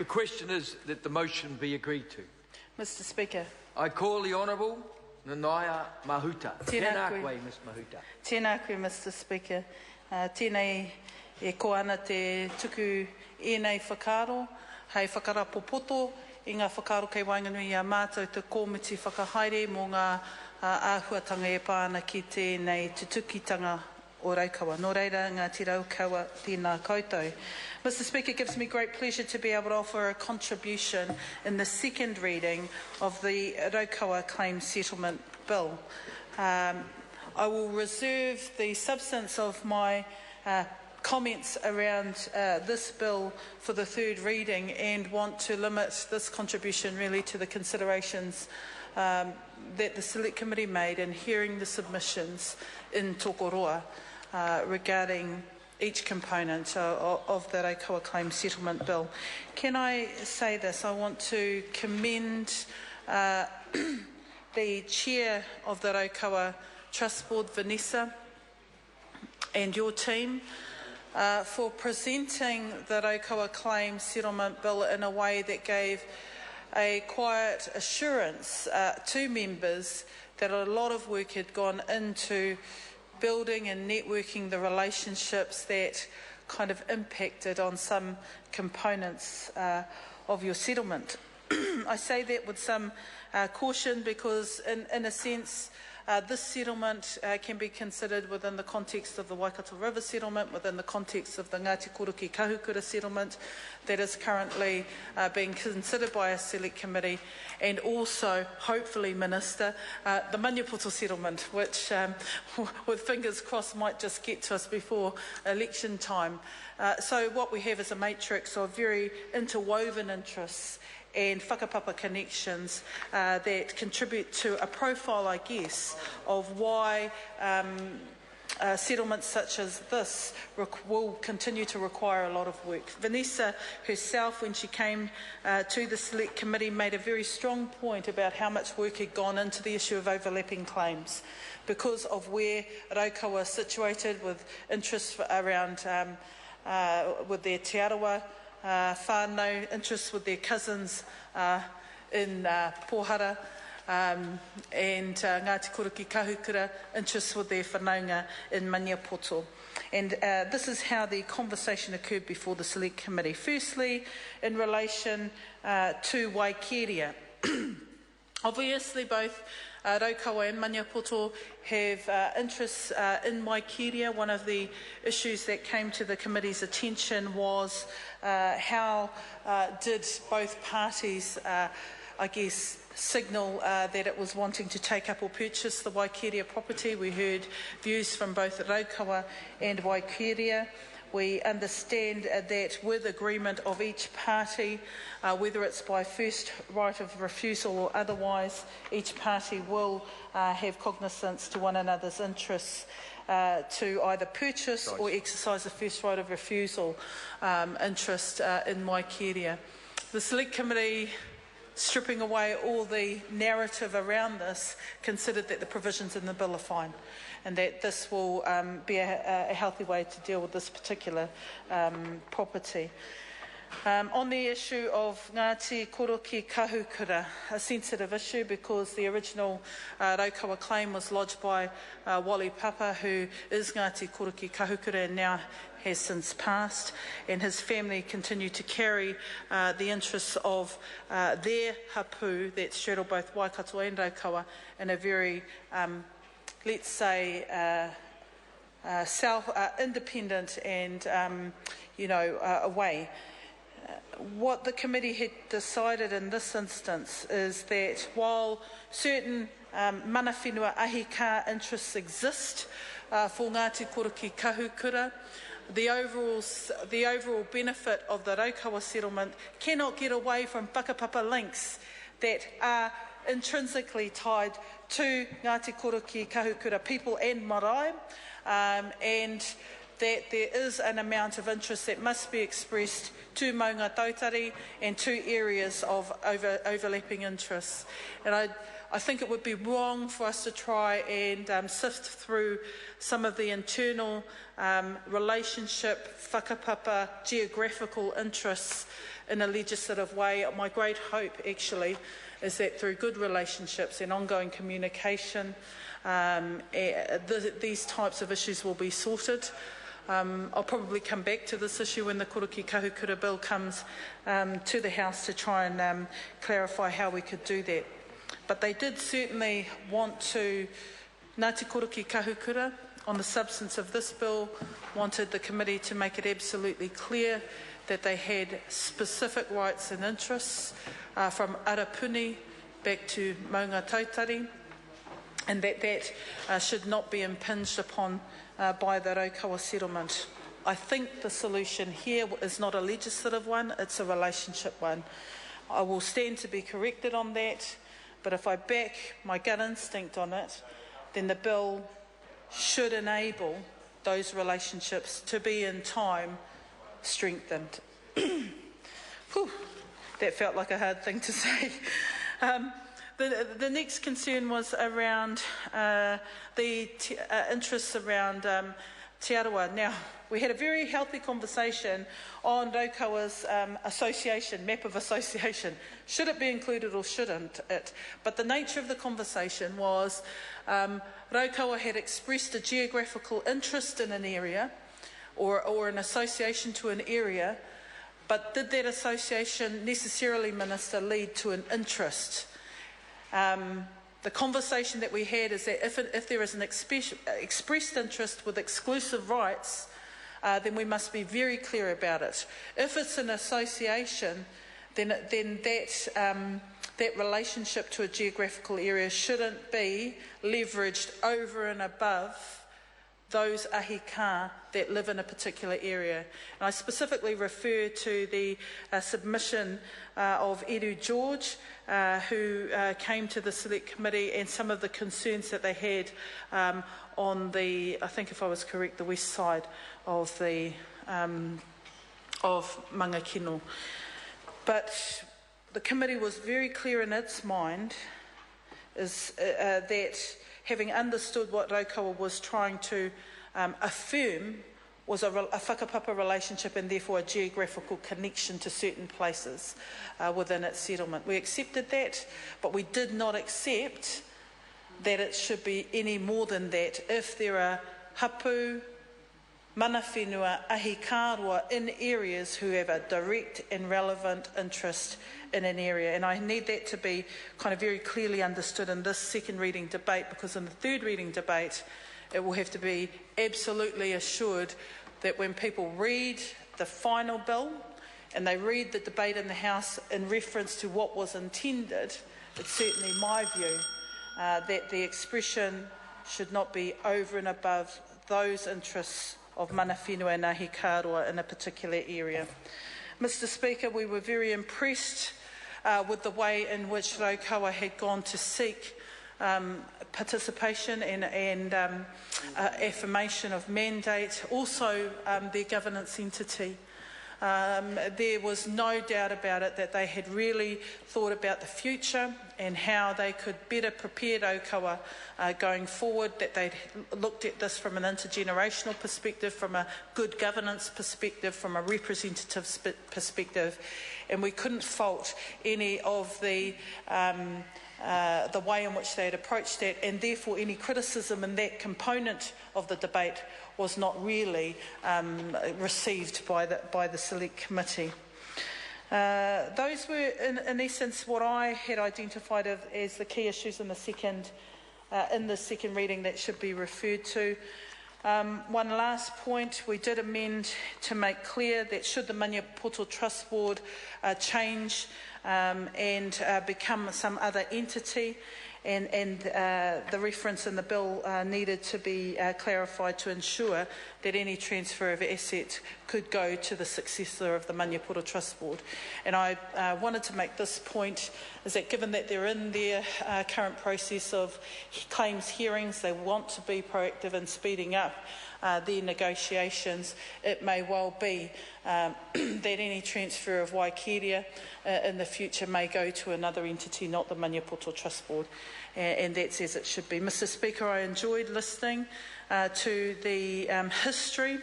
The question is that the motion be agreed to. Mr Speaker. I call the Honourable Nanaia Mahuta. Tēnā koe, Ms Mahuta. Tēnā koe, Mr Speaker. Tēnei e ko ana te tuku enei whakaro, hei whakarapopoto, i ngā whakaro kei Wainganui a mātou te kōmiti whakahaere mō ngā āhuatanga e pāna ki tēnei tutukitanga o Raukawa. Nō reira, ngā te Raukawa tēnā koutou. Mr Speaker, it gives me great pleasure to be able to offer a contribution in the second reading of the Raukawa Claim Settlement Bill. I will reserve the substance of my comments around this bill for the third reading and want to limit this contribution really to the considerations that the Select Committee made in hearing the submissions in Tokoroa regarding each component of the Raukawa Claim Settlement Bill. Can I say this? I want to commend the Chair of the Raukawa Trust Board, Vanessa, and your team for presenting the Raukawa Claim Settlement Bill in a way that gave a quiet assurance to members that a lot of work had gone into building and networking the relationships that kind of impacted on some components of your settlement. I say that with some caution because in a sense this settlement can be considered within the context of the Waikato River settlement, within the context of the Ngāti Koroki Kahukura settlement that is currently being considered by a Select Committee, and also, hopefully, Minister, the Maniapoto settlement, which, with fingers crossed, might just get to us before election time. So what we have is a matrix of very interwoven interests and whakapapa connections that contribute to a profile, I guess, of why settlements such as this will continue to require a lot of work. Vanessa herself, when she came to the Select Committee, made a very strong point about how much work had gone into the issue of overlapping claims because of where Raukawa is situated, with interests around with their te arawa, whānau, interests with their cousins in Pohara, and Ngāti Koroki Kahukura, interests with their whanaunga in Maniapoto. And this is how the conversation occurred before the Select Committee. Firstly, in relation to Waikeria. Obviously, both Raukawa and Maniapoto have interests in Waikeria. One of the issues that came to the committee's attention was how did both parties, I guess, signal that it was wanting to take up or purchase the Waikeria property. We heard views from both Raukawa and Waikeria. We understand that with agreement of each party, whether it's by first right of refusal or otherwise, each party will have cognizance to one another's interests to either purchase or exercise the first right of refusal interest in Waikeria. The Select Committee, stripping away all the narrative around this, considered that the provisions in the bill are fine and that this will be a healthy way to deal with this particular property. On the issue of Ngāti Koroki Kahukura, a sensitive issue because the original Raukawa claim was lodged by Wali Papa, who is Ngāti Koroki Kahukura and now has since passed, and his family continue to carry the interests of their hapu that straddle both Waikato and Raukawa in a very, let's say, independent and, a way. What the committee had decided in this instance is that while certain mana whenua ahika interests exist for Ngāti Koroki Kahukura, the overall benefit of the Raukawa settlement cannot get away from whakapapa links that are intrinsically tied to Ngāti Koroki Kahukura people and marae, and that there is an amount of interest that must be expressed to maunga tautari and to areas of overlapping interests. And I think it would be wrong for us to try and sift through some of the internal relationship, whakapapa, geographical interests in a legislative way. My great hope, actually, is that through good relationships and ongoing communication, these types of issues will be sorted. I'll probably come back to this issue when the Koroki Kahukura Bill comes to the House to try and clarify how we could do that. But they did certainly want to, Ngāti Koroki Kahukura, on the substance of this bill, wanted the committee to make it absolutely clear that they had specific rights and interests from Arapuni back to Maunga Tautari, and that should not be impinged upon by the Raukawa settlement. I think the solution here is not a legislative one, it's a relationship one. I will stand to be corrected on that, but if I back my gut instinct on it, then the bill should enable those relationships to be in time strengthened. Whew, that felt like a hard thing to say. The next concern was around the interests around Te Arawa. Now, we had a very healthy conversation on Raukawa's association, map of association. Should it be included or shouldn't it? But the nature of the conversation was Raukawa had expressed a geographical interest in an area or an association to an area, but did that association necessarily, Minister, lead to an interest? The conversation that we had is that if there is an expressed interest with exclusive rights, then we must be very clear about it. If it's an association, then that relationship to a geographical area shouldn't be leveraged over and above those ahika that live in a particular area. And I specifically refer to the submission of Edu George, who came to the Select Committee, and some of the concerns that they had on the, I think if I was correct, the west side of the of Mangakino. But the committee was very clear in its mind is that having understood what Raukawa was trying to affirm was a whakapapa relationship and therefore a geographical connection to certain places within its settlement. We accepted that, but we did not accept that it should be any more than that if there are hapu, mana whenua, ahikaroa in areas who have a direct and relevant interest in an area. And I need that to be kind of very clearly understood in this second reading debate, because in the third reading debate it will have to be absolutely assured that when people read the final bill and they read the debate in the House in reference to what was intended, it's certainly my view that the expression should not be over and above those interests of mana whenua and ahikaroa in a particular area. Mr. Speaker, we were very impressed with the way in which Raukawa had gone to seek participation and affirmation of mandate, also their governance entity. There was no doubt about it that they had really thought about the future and how they could better prepare Raukawa going forward, that they'd looked at this from an intergenerational perspective, from a good governance perspective, from a representative perspective, and we couldn't fault any of the way in which they had approached that, and therefore any criticism in that component of the debate was not really received by the Select Committee. Those were, in essence, what I had identified as the key issues in the second reading that should be referred to. One last point, we did amend to make clear that should the Maniapoto Trust Board change and become some other entity, and the reference in the bill needed to be clarified to ensure that any transfer of assets could go to the successor of the Maniapoto Trust Board. And I wanted to make this point, is that given that they're in their current process of claims hearings, they want to be proactive in speeding up their negotiations, it may well be that any transfer of Waikeria in the future may go to another entity, not the Maniapoto Trust Board, and that's as it should be. Mr. Speaker, I enjoyed listening to the history,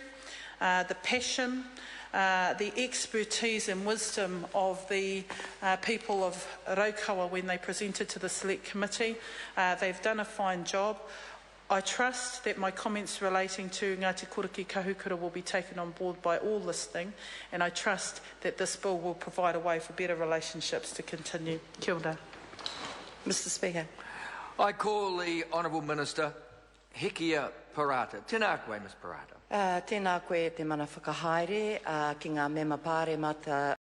the passion, the expertise and wisdom of the people of Raukawa when they presented to the Select Committee. They've done a fine job. I trust that my comments relating to Ngāti Kōriki Kahukura will be taken on board by all listening, and I trust that this bill will provide a way for better relationships to continue. Kia ora. Mr. Speaker. I call the Honourable Minister Hekia Parata. Tēnā koe, Ms Parata. Tēnā koe te mana whakahaere ki ngā mema pāre mata